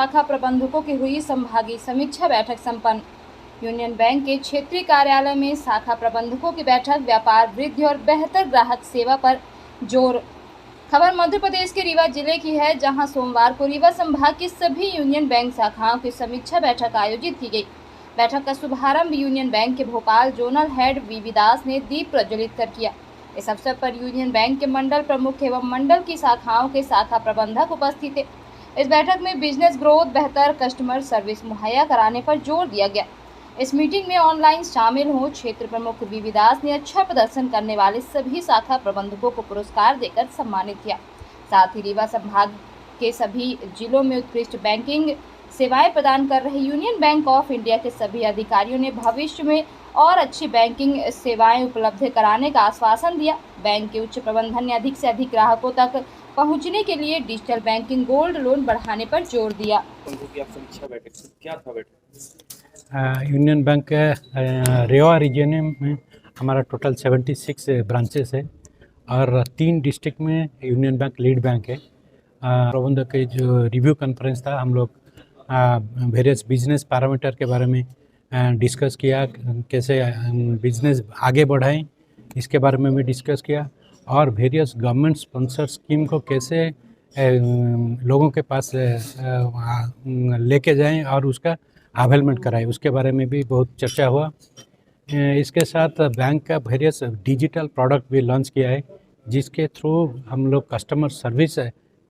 शाखा प्रबंधकों की हुई संभागीय समीक्षा बैठक संपन्न। यूनियन बैंक के क्षेत्रीय कार्यालय में शाखा प्रबंधकों की बैठक। व्यापार वृद्धि और बेहतर ग्राहक सेवा पर जोर। खबर मध्य प्रदेश के रीवा जिले की है, जहां सोमवार को रीवा संभाग की सभी यूनियन बैंक शाखाओं की समीक्षा बैठक आयोजित की गई। बैठक का शुभारंभ यूनियन बैंक के भोपाल जोनल हेड वीवी दास ने दीप प्रज्वलित कर किया। इस अवसर पर यूनियन बैंक के मंडल प्रमुख एवं मंडल की शाखाओं के शाखा प्रबंधक उपस्थित थे। इस बैठक में बिजनेस ग्रोथ, बेहतर कस्टमर सर्विस मुहैया कराने पर जोर दिया गया। इस मीटिंग में ऑनलाइन शामिल हो क्षेत्र प्रमुख वीवी दास ने अच्छा प्रदर्शन करने वाले सभी शाखा प्रबंधकों को पुरस्कार देकर सम्मानित किया। साथ ही रीवा संभाग के सभी जिलों में उत्कृष्ट बैंकिंग सेवाएं प्रदान कर रहे यूनियन बैंक ऑफ इंडिया के सभी अधिकारियों ने भविष्य में और अच्छी बैंकिंग सेवाएं उपलब्ध कराने का आश्वासन दिया। बैंक के उच्च प्रबंधन ने अधिक से अधिक ग्राहकों तक पहुंचने के लिए डिजिटल बैंकिंग, गोल्ड लोन बढ़ाने पर जोर दिया। क्या था बैठक? यूनियन बैंक के रेवा रीजन में हमारा टोटल 76 ब्रांचेस है और 3 डिस्ट्रिक्ट में यूनियन बैंक लीड बैंक है। प्रबंधक के जो रिव्यू कॉन्फ्रेंस था, हम लोग वेरियस बिजनेस पैरामीटर के बारे में डिस्कस किया, कैसे बिजनेस आगे बढ़ाएं इसके बारे में भी डिस्कस किया, और वेरियस गवर्नमेंट स्पॉन्सर स्कीम को कैसे लोगों के पास लेके जाएं और उसका अवेलमेंट कराएं, उसके बारे में भी बहुत चर्चा हुआ। इसके साथ बैंक का वेरियस डिजिटल प्रोडक्ट भी लॉन्च किया है, जिसके थ्रू हम लोग कस्टमर सर्विस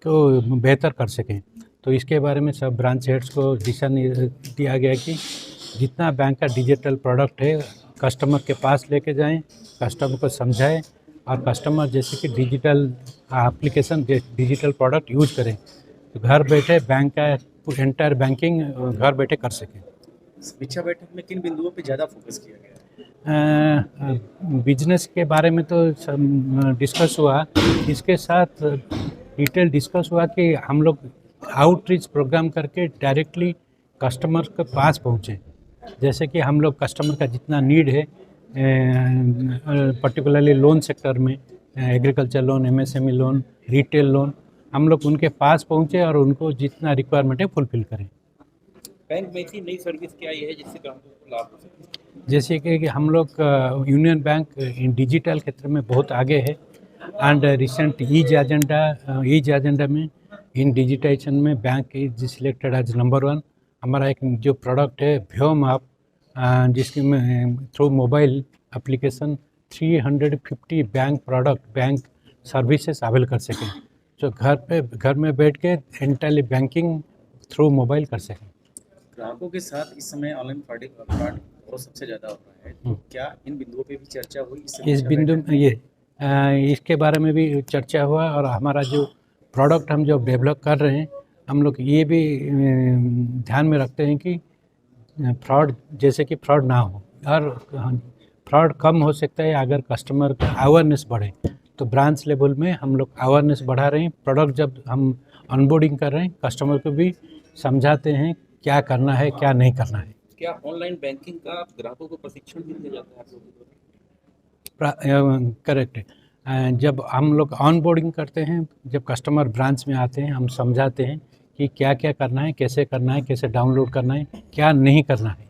को बेहतर कर सकें। तो इसके बारे में सब ब्रांच हेड्स को दिशा दिया गया कि जितना बैंक का डिजिटल प्रोडक्ट है कस्टमर के पास लेके जाएं, कस्टमर को समझाएं और कस्टमर जैसे कि digital application, digital product use करें, तो घर बैठे बैंक का एंटायर बैंकिंग घर बैठे कर सकें। समीक्षा बैठक में किन बिंदुओं पे ज़्यादा फोकस किया गया? बिजनेस के बारे में तो डिस्कस हुआ, इसके साथ डिटेल डिस्कस हुआ कि हम लोग आउटरीच प्रोग्राम करके डायरेक्टली कस्टमर के पास पहुँचे। जैसे कि हम लोग कस्टमर का जितना नीड है, पर्टिकुलरली लोन सेक्टर में agriculture loan, MSME loan, retail loan, हम लोग उनके पास पहुँचे और उनको जितना रिक्वायरमेंट है फुलफिल करें। बैंक में ऐसी नई सर्विस क्या है जिससे ग्राहकों को लाभ हो सके? जैसे कि हम लोग यूनियन बैंक डिजिटल क्षेत्र में बहुत आगे है एंड रिसेंट ईज एजेंडा में इन डिजिटाइजेशन में bank is selected as number 1। हमारा एक जो प्रोडक्ट है व्योम ऐप, जिसके में through mobile application 350 bank product, bank services avail कर सकें, जो घर में बैठ के एंटायरली बैंकिंग थ्रू मोबाइल कर सकें। ग्राहकों के साथ इस समय ऑनलाइन फ्रॉड बहुत सबसे ज़्यादा हो रहा है, तो क्या इन बिंदुओं पे भी चर्चा हुई? इस बिंदु में इसके बारे में भी चर्चा हुआ, और हमारा जो प्रोडक्ट हम जो डेवलप कर रहे हैं, हम लोग ये भी ध्यान में रखते हैं कि फ्रॉड, जैसे कि फ्रॉड ना हो, और फ्रॉड कम हो सकता है अगर कस्टमर का अवेयरनेस बढ़े। तो ब्रांच लेवल में हम लोग अवेयरनेस बढ़ा रहे हैं। प्रोडक्ट जब हम ऑनबोर्डिंग कर रहे हैं, कस्टमर को भी समझाते हैं क्या करना है, क्या नहीं करना है। क्या ऑनलाइन बैंकिंग का ग्राहकों को प्रशिक्षण भी दिया जाता है आप लोगों को? करेक्ट है। जब हम लोग ऑनबोर्डिंग करते हैं, जब कस्टमर ब्रांच में आते हैं, हम समझाते हैं कि क्या क्या करना है, कैसे करना है, कैसे डाउनलोड करना है, क्या नहीं करना है,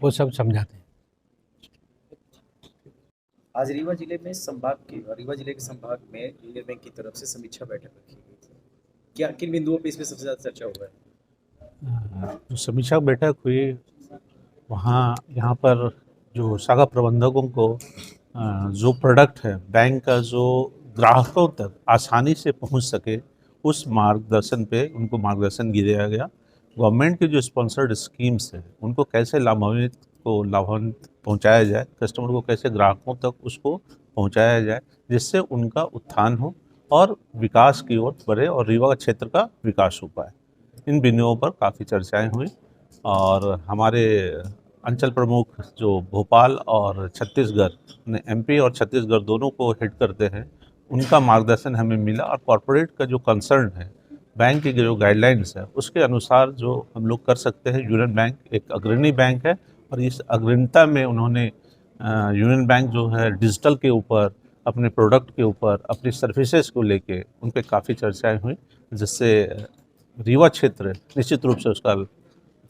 वो सब समझाते हैं। आज रीवा जिले के संभाग में यूनियन बैंक की तरफ से समीक्षा बैठक रखी गई थी। क्या किन बिंदुओं पे इसमें सबसे ज़्यादा चर्चा हुआ है? जो समीक्षा बैठक हुई वहाँ यहाँ पर जो शाखा प्रबंधकों को जो प्रोडक्ट है बैंक का, जो ग्राहकों तक आसानी से पहुँच सके, उस मार्गदर्शन पे उनको मार्गदर्शन दिया गया। गवर्नमेंट की जो स्पॉन्सर्ड स्कीम्स है उनको कैसे लाभान्वित पहुँचाया जाए, कस्टमर को कैसे ग्राहकों तक उसको पहुँचाया जाए, जिससे उनका उत्थान हो और विकास की ओर बढ़े और रीवा क्षेत्र का विकास हो पाए। इन बिंदुओं पर काफ़ी चर्चाएं हुई, और हमारे अंचल प्रमुख जो भोपाल और छत्तीसगढ़ ने, एमपी और छत्तीसगढ़ दोनों को हेड करते हैं, उनका मार्गदर्शन हमें मिला, और कॉरपोरेट का जो कंसर्न है, बैंक की जो गाइडलाइंस है उसके अनुसार जो हम लोग कर सकते हैं। यूनियन बैंक एक अग्रणी बैंक है, और इस अग्रणीता में उन्होंने यूनियन बैंक जो है डिजिटल के ऊपर, अपने प्रोडक्ट के ऊपर, अपनी सर्विसेज को लेके उन पर काफ़ी चर्चाएँ हुई, जिससे रीवा क्षेत्र है, निश्चित रूप से उसका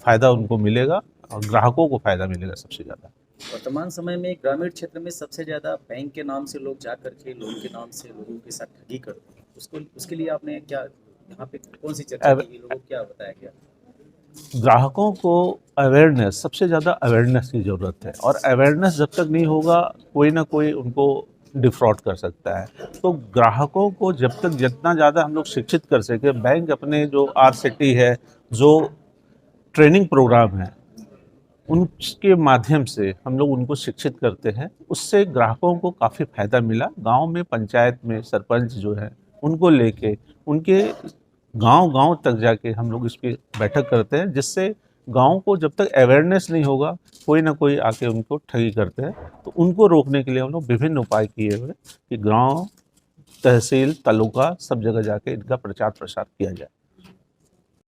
फ़ायदा उनको मिलेगा और ग्राहकों को फ़ायदा मिलेगा सबसे ज़्यादा। वर्तमान समय में ग्रामीण क्षेत्र में सबसे ज़्यादा बैंक के नाम से लोग जा करके लोन के नाम से लोगों के साथ ठगी करते हैं, उसको उसके लिए आपने क्या यहाँ पे कौन सी चर्चा की गई, लोगों को क्या बताया गया? ग्राहकों को अवेयरनेस, सबसे ज़्यादा अवेयरनेस की ज़रूरत है और अवेयरनेस जब तक नहीं होगा कोई ना कोई उनको डिफ्रॉड कर सकता है। तो ग्राहकों को जब तक जितना ज़्यादा हम लोग शिक्षित कर सके, बैंक अपने जो आरसीटी है, जो ट्रेनिंग प्रोग्राम है, उनके माध्यम से हम लोग उनको शिक्षित करते हैं, उससे ग्राहकों को काफ़ी फ़ायदा मिला। गांव में पंचायत में सरपंच जो है उनको लेके उनके गांव-गांव तक जाके हम लोग इसकी बैठक करते हैं, जिससे गाँव को जब तक अवेयरनेस नहीं होगा कोई ना कोई आके उनको ठगी करते हैं। तो उनको रोकने के लिए हम लोग विभिन्न उपाय किए हुए कि गाँव, तहसील, तालुका सब जगह जाके इनका प्रचार प्रसार किया जाए।